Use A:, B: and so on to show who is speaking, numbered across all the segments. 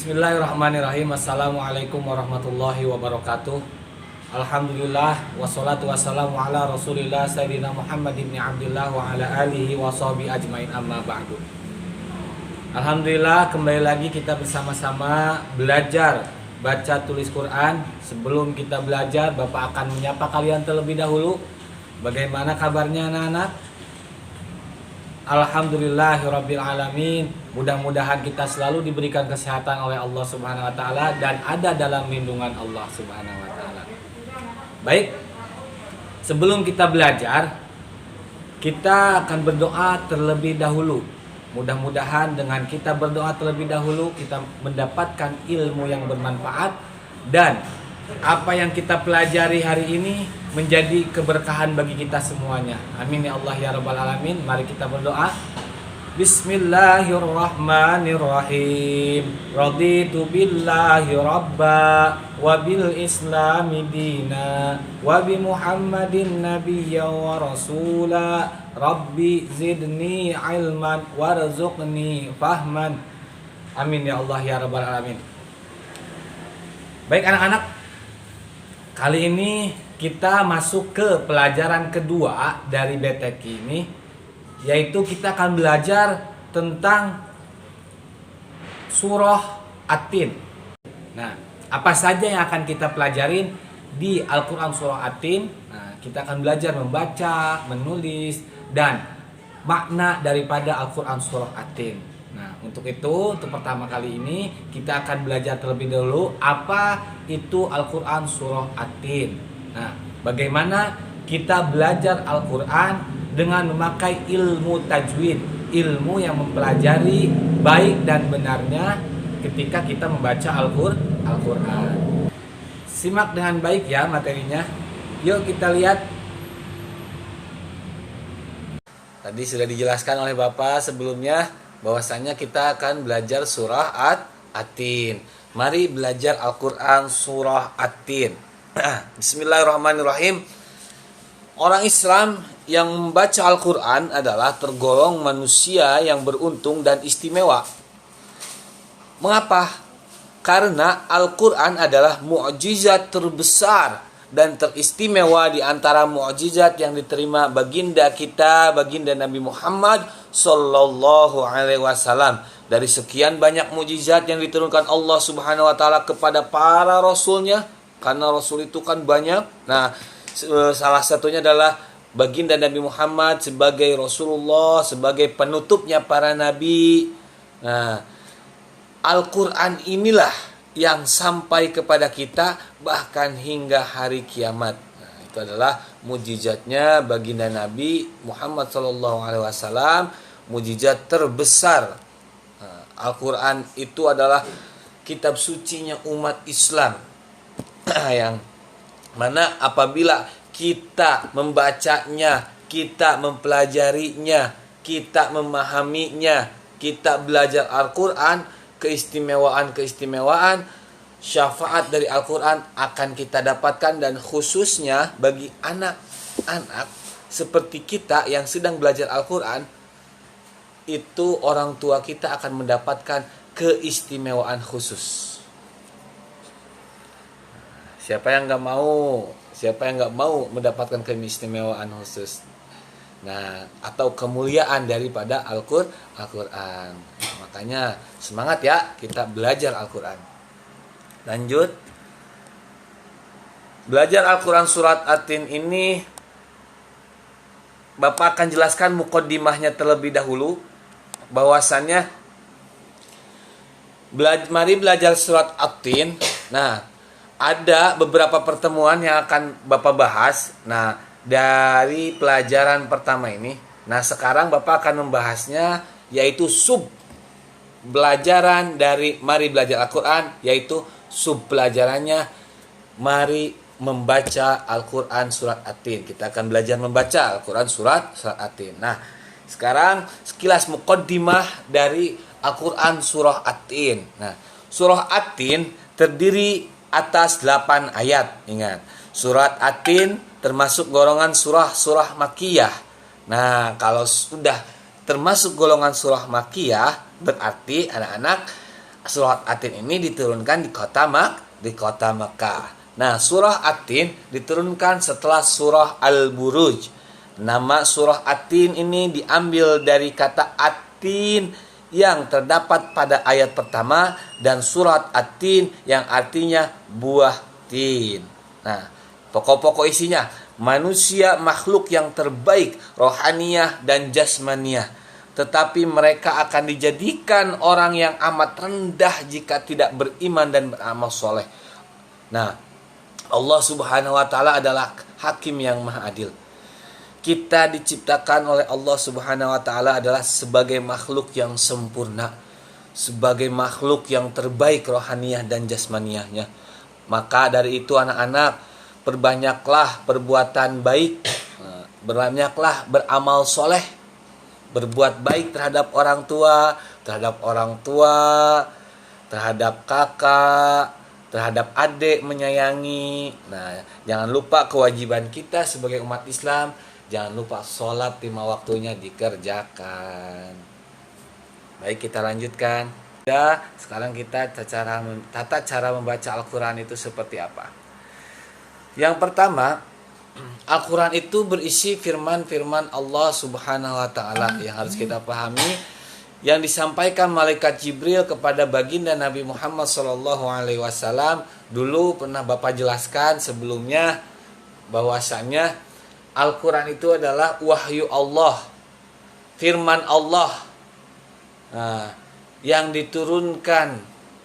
A: Bismillahirrahmanirrahim. Assalamualaikum warahmatullahi wabarakatuh. Alhamdulillah wassalatu wassalamu ala Rasulillah Sayyidina Muhammad ibn Abdullah wa ala alihi wa sahbihi ajmain, amma ba'du. Alhamdulillah, kembali lagi kita bersama-sama belajar baca tulis Quran. Sebelum kita belajar, Bapak akan menyapa kalian terlebih dahulu. Bagaimana kabarnya anak-anak? Alhamdulillahirabbil alamin. Mudah-mudahan kita selalu diberikan kesehatan oleh Allah Subhanahu wa taala dan ada dalam lindungan Allah Subhanahu wa taala. Baik. Sebelum kita belajar, kita akan berdoa terlebih dahulu. Mudah-mudahan dengan kita berdoa terlebih dahulu kita mendapatkan ilmu yang bermanfaat dan apa yang kita pelajari hari ini menjadi keberkahan bagi kita semuanya. Amin ya Allah ya rabbal alamin. Mari kita berdoa. Bismillahirrahmanirrahim. Raditu billahi rabba wa bil islami dina wa bi Muhammadin nabiyya wa rasula. Rabbi zidni ilman warzuqni fahman. Amin ya Allah ya rabbal alamin. Baik anak-anak, kali ini kita masuk ke pelajaran kedua dari BTQ ini, yaitu kita akan belajar tentang surah At-Tin. Nah, apa saja yang akan kita pelajarin di Al-Quran surah At-Tin? Nah, kita akan belajar membaca, menulis, dan makna daripada Al-Quran surah At-Tin. Nah, untuk pertama kali ini kita akan belajar terlebih dahulu apa itu Al-Quran surah At-Tin. Nah, bagaimana kita belajar Al-Quran dengan memakai ilmu tajwid, ilmu yang mempelajari baik dan benarnya ketika kita membaca Al-Quran. Simak dengan baik ya materinya. Yuk kita lihat. Tadi sudah dijelaskan oleh Bapak sebelumnya bahwasanya kita akan belajar surah At-Tin. Mari belajar Al-Quran surah At-Tin. Bismillahirrahmanirrahim. Orang Islam yang membaca Al-Quran adalah tergolong manusia yang beruntung dan istimewa. Mengapa? Karena Al-Quran adalah mukjizat terbesar dan teristimewa di antara mukjizat yang diterima baginda kita, baginda Nabi Muhammad sallallahu alaihi wasallam. Dari sekian banyak mukjizat yang diturunkan Allah Subhanahu wa taala kepada para rasulnya, karena rasul itu kan banyak. Nah, salah satunya adalah baginda Nabi Muhammad sebagai Rasulullah, sebagai penutupnya para nabi. Nah, Al-Quran inilah yang sampai kepada kita bahkan hingga hari kiamat. Nah, itu adalah mukjizatnya baginda Nabi Muhammad SAW, mukjizat terbesar. Nah, Al-Quran itu adalah kitab sucinya umat Islam yang mana apabila kita membacanya, kita mempelajarinya, kita memahaminya, kita belajar Al-Quran, keistimewaan syafaat dari Al-Quran akan kita dapatkan. Dan khususnya bagi anak-anak seperti kita yang sedang belajar Al-Quran, itu orang tua kita akan mendapatkan keistimewaan khusus. Siapa yang nggak mau mendapatkan keistimewaan khusus? Nah, atau kemuliaan daripada Al-Quran. Makanya semangat ya kita belajar Al-Quran. Lanjut. Belajar Al-Quran surat At-Tin ini Bapak akan jelaskan muqaddimahnya terlebih dahulu, bahwasannya mari belajar surat At-Tin. Nah, ada beberapa pertemuan yang akan Bapak bahas. Nah, dari pelajaran pertama ini. Nah, sekarang Bapak akan membahasnya, yaitu sub pelajaran dari mari belajar Al-Quran, yaitu sub pelajarannya mari membaca Al-Quran surat At-Tin. Kita akan belajar membaca Al-Quran surat At-Tin. Nah, sekarang sekilas muqaddimah dari Al-Quran surah At-Tin. Nah, surah At-Tin terdiri atas 8 ayat. Ingat, surat At-Tin termasuk golongan surah Makkiyah. Nah, kalau sudah termasuk golongan surah Makkiyah, berarti anak-anak Surah At-Tin ini diturunkan di kota Mekah. Nah, surah At-Tin diturunkan setelah surah Al-Buruj. Nama surah At-Tin ini diambil dari kata At-Tin yang terdapat pada ayat pertama dan surat At-Tin yang artinya buah tin. Nah, pokok-pokok isinya manusia makhluk yang terbaik rohaniyah dan jasmaniyah, tetapi mereka akan dijadikan orang yang amat rendah jika tidak beriman dan beramal soleh. Nah, Allah Subhanahu wa taala adalah hakim yang maha adil. Kita diciptakan oleh Allah Subhanahu wa taala adalah sebagai makhluk yang sempurna, sebagai makhluk yang terbaik rohaniyah dan jasmaniyahnya. Maka dari itu anak-anak, perbanyaklah perbuatan baik, berbanyaklah beramal soleh, berbuat baik terhadap orang tua, terhadap kakak, terhadap adik, menyayangi. Nah, jangan lupa kewajiban kita sebagai umat Islam, jangan lupa sholat 5 waktunya dikerjakan. Baik, kita lanjutkan. Sekarang kita tata cara membaca Al-Quran itu seperti apa. Yang pertama, Al-Quran itu berisi firman-firman Allah Subhanahu wa taala yang harus kita pahami, yang disampaikan malaikat Jibril kepada baginda Nabi Muhammad SAW. Dulu pernah Bapak jelaskan sebelumnya bahwasanya Al-Quran itu adalah wahyu Allah, firman Allah, yang diturunkan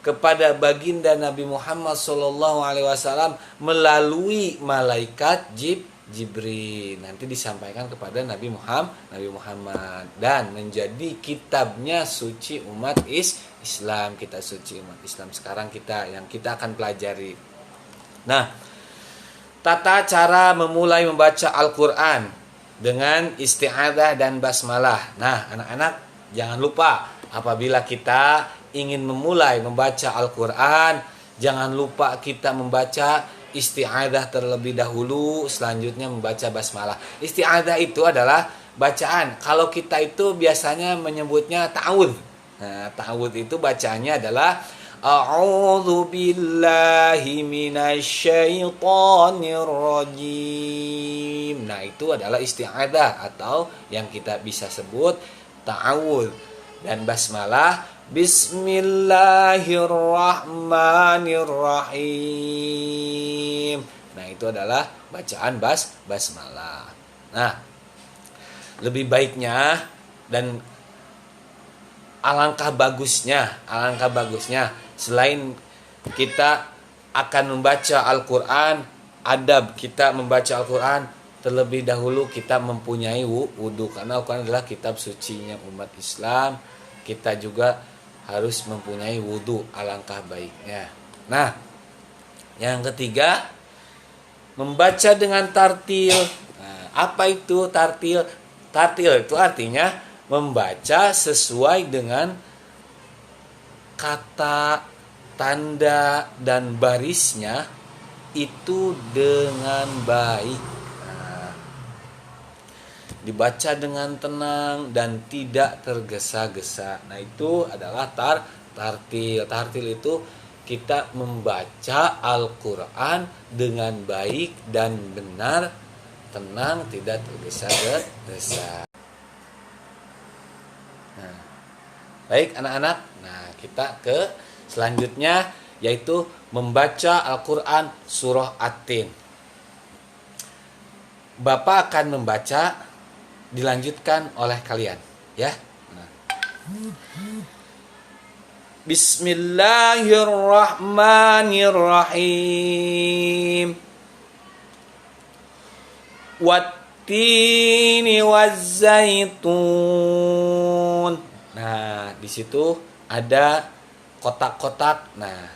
A: kepada baginda Nabi Muhammad SAW melalui malaikat Jibril. Nanti disampaikan kepada Nabi Muhammad dan menjadi kitabnya suci umat Islam. Kita suci umat Islam sekarang yang kita akan pelajari. Nah, tata cara memulai membaca Al-Quran dengan isti'adzah dan basmalah. Nah, anak-anak jangan lupa apabila kita ingin memulai membaca Al-Quran, jangan lupa kita membaca isti'adzah terlebih dahulu, selanjutnya membaca basmalah. Isti'adzah itu adalah bacaan. Kalau kita itu biasanya menyebutnya ta'awudz. Nah, ta'awudz itu bacaannya adalah a'udzu billahi minasyaitonir rajim. Nah, itu adalah isti'adzah atau yang kita bisa sebut ta'awudz. Dan basmalah Bismillahirrahmanirrahim. Nah, itu adalah bacaan basmalah. Nah, lebih baiknya dan alangkah bagusnya selain kita akan membaca Al-Quran, adab kita membaca Al-Quran, terlebih dahulu kita mempunyai wudu, karena Al-Quran adalah kitab sucinya umat Islam. Kita juga harus mempunyai wudu, alangkah baiknya. Nah, yang ketiga, membaca dengan tartil. Nah, apa itu tartil? Tartil itu artinya membaca sesuai dengan kata, tanda, dan barisnya itu dengan baik. Dibaca dengan tenang dan tidak tergesa-gesa. Nah, itu adalah tartil. Tartil itu kita membaca Al-Quran dengan baik dan benar, tenang, tidak tergesa-gesa. Nah, baik anak-anak. Nah, kita ke selanjutnya, yaitu membaca Al-Quran surah At-Tin. Bapak akan membaca, dilanjutkan oleh kalian, ya. Nah. Bismillahirrahmanirrahim. Wattini wazzaitun. Nah, di situ ada kotak-kotak. Nah,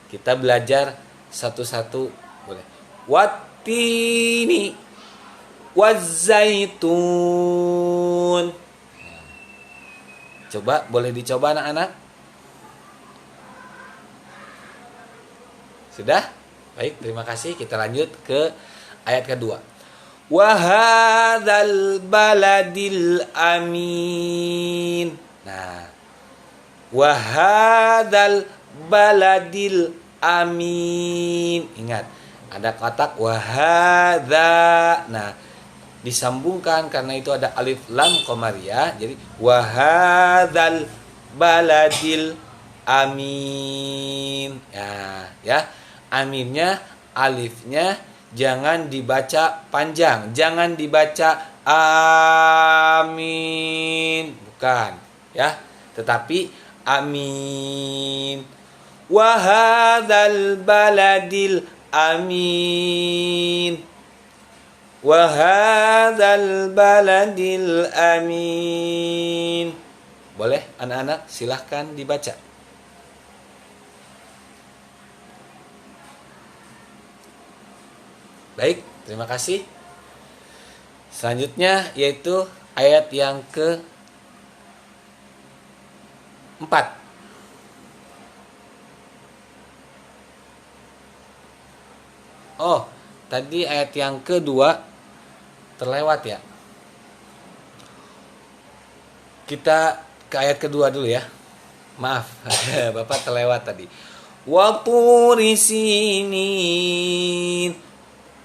A: kita belajar satu-satu, boleh. Wattini wazzaitun. Coba, boleh dicoba anak-anak? Sudah? Baik, terima kasih. Kita lanjut ke ayat kedua. Wa hadzal baladil amin. Nah, Wa hadzal baladil amin. Ingat, ada kata wa hadza. Nah, disambungkan karena itu ada alif lam qamariyah. Jadi wa hadzal baladil amin. Ya. Aminnya, alifnya jangan dibaca panjang, jangan dibaca amin, bukan, ya. Tetapi amin. Wa hadzal baladil amin. Wa hadzal baladil amin. Boleh anak-anak, silahkan dibaca. Baik, terima kasih. Selanjutnya yaitu ayat yang ke-4. Oh, tadi ayat yang kedua terlewat ya. Kita ke ayat kedua dulu ya. Maaf, Bapak terlewat tadi. Wa turi sinin.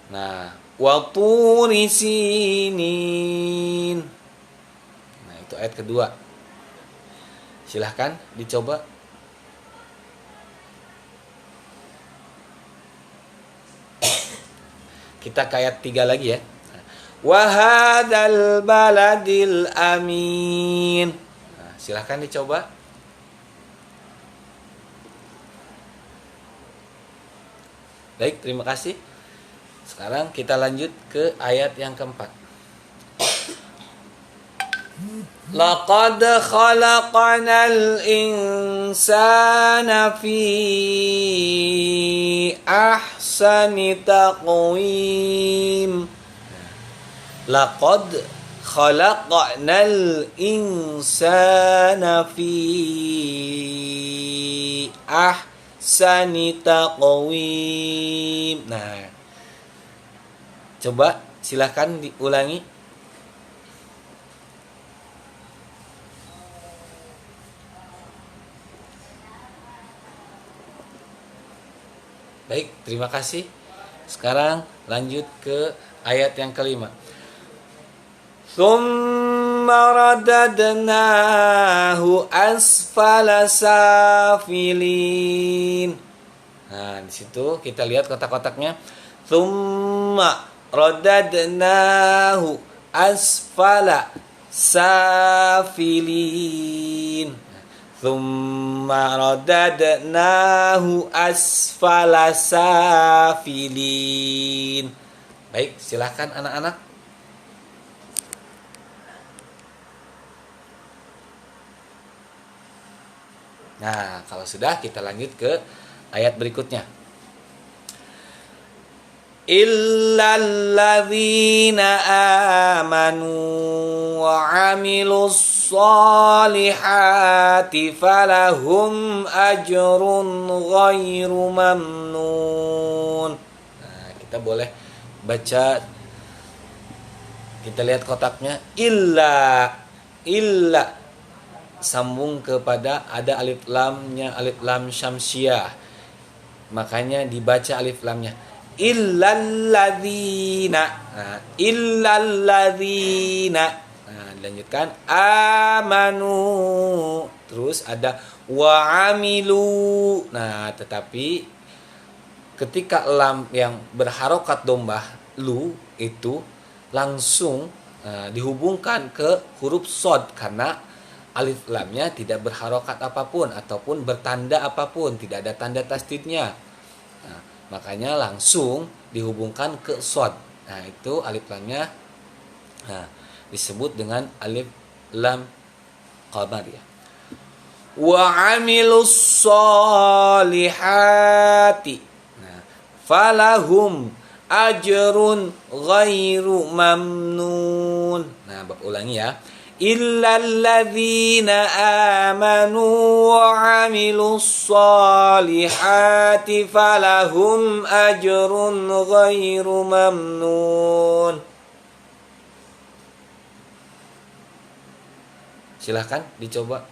A: Nah, wa turi sinin. Nah, itu ayat kedua. Silahkan dicoba. Kita ke ayat 3 lagi ya. Wa hadzal baladil amin. Nah, silahkan dicoba. Baik, terima kasih. Sekarang kita lanjut ke ayat yang keempat. Laqad khalaqanal insana fi ahsani taqwim. Laqad khalaqnal insana fi ahsani taqwim. Nah, coba silahkan diulangi. Baik, terima kasih. Sekarang lanjut ke ayat yang kelima. Tsumma radadnahu asfala safilin. Nah, di situ kita lihat kotak-kotaknya. Tsumma radadnahu asfala safilin. Tsumma radadnahu asfala safilin. Baik, silakan anak-anak. Nah, kalau sudah kita lanjut ke ayat berikutnya. Illalladzina amanu wa 'amilus solihati falahum ajrun ghairu mamnun. Nah, kita boleh baca. Kita lihat kotaknya. Illa sambung kepada ada alif lamnya, alif lam syamsiah. Makanya dibaca alif lamnya. Illalladzina. Nah, illalladzina. Nah, dilanjutkan amanu. Terus ada wa amilu. Nah, tetapi ketika lam yang berharokat dombah lu itu langsung dihubungkan ke huruf shad karena alif lamnya tidak berharokat apapun ataupun bertanda apapun, tidak ada tanda tasdidnya. Nah, makanya langsung dihubungkan ke shad. Nah, itu alif lamnya disebut dengan alif lam qamariyah. Wa 'amilus solihati. Nah, falahum ajrun ghairu mamnun. Nah, Bapak ulangi ya. Illalladzina amanu wa 'amilus solihati falahum ajrun ghairu mamnun. Silahkan dicoba.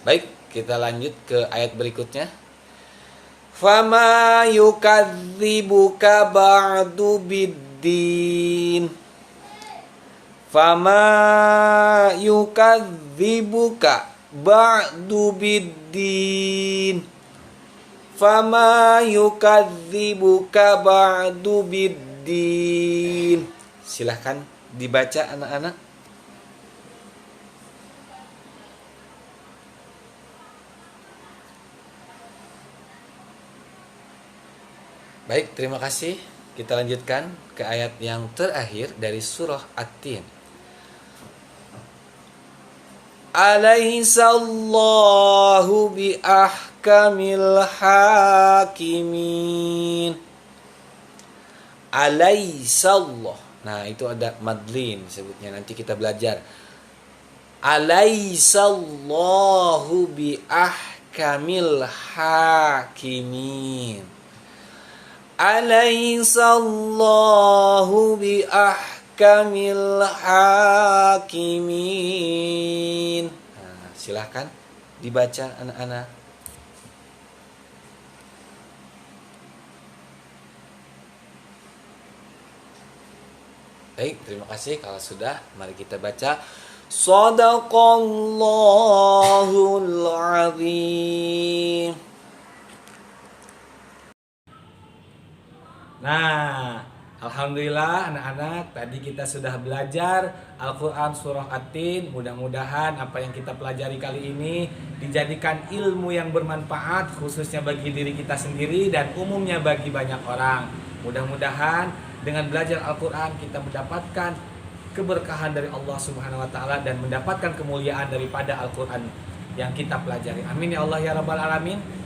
A: Baik, kita lanjut ke ayat berikutnya. Fama yukadzibuka ba'du biddin. Fama yukadzibuka ba'du biddin. Fama yukadzibuka ba'du biddin. Silahkan dibaca anak-anak. Baik, terima kasih. Kita lanjutkan ke ayat yang terakhir dari surah At-Tin. Alaihissallahu bi ahkamil hakimin. Alaihissallah. Nah, itu ada madlin sebutnya. Nanti kita belajar. Alaihissallahu bi ahkamil hakimin. Alaihissallahu bi ahkamil hakimin. Nah, silahkan dibaca anak-anak. Baik, terima kasih. Kalau sudah, mari kita baca. Shadaqallahul azim. Nah, alhamdulillah anak-anak, tadi kita sudah belajar Al-Quran Surah At-Tin. Mudah-mudahan apa yang kita pelajari kali ini dijadikan ilmu yang bermanfaat, khususnya bagi diri kita sendiri dan umumnya bagi banyak orang. Mudah-mudahan dengan belajar Al-Quran kita mendapatkan keberkahan dari Allah Subhanahu wa Ta'ala dan mendapatkan kemuliaan daripada Al-Quran yang kita pelajari. Amin ya Allah ya Rabbal Alamin.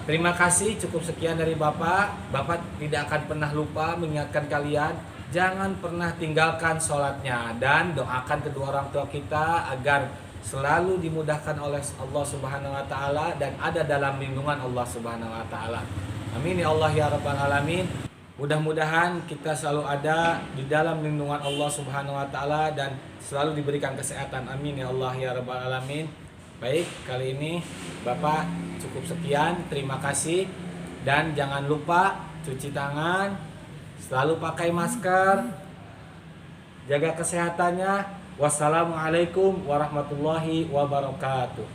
A: Terima kasih, cukup sekian dari Bapak. Bapak tidak akan pernah lupa mengingatkan kalian, jangan pernah tinggalkan sholatnya dan doakan kedua orang tua kita agar selalu dimudahkan oleh Allah Subhanahu wa Ta'ala dan ada dalam lindungan Allah Subhanahu wa Ta'ala. Amin ya Allah ya Rabbal Alamin. Mudah-mudahan kita selalu ada di dalam lindungan Allah Subhanahu wa Ta'ala dan selalu diberikan kesehatan. Amin ya Allah ya Rabbal Alamin. Baik, kali ini Bapak cukup sekian. Terima kasih. Dan jangan lupa cuci tangan, selalu pakai masker, jaga kesehatannya. Wassalamualaikum warahmatullahi wabarakatuh.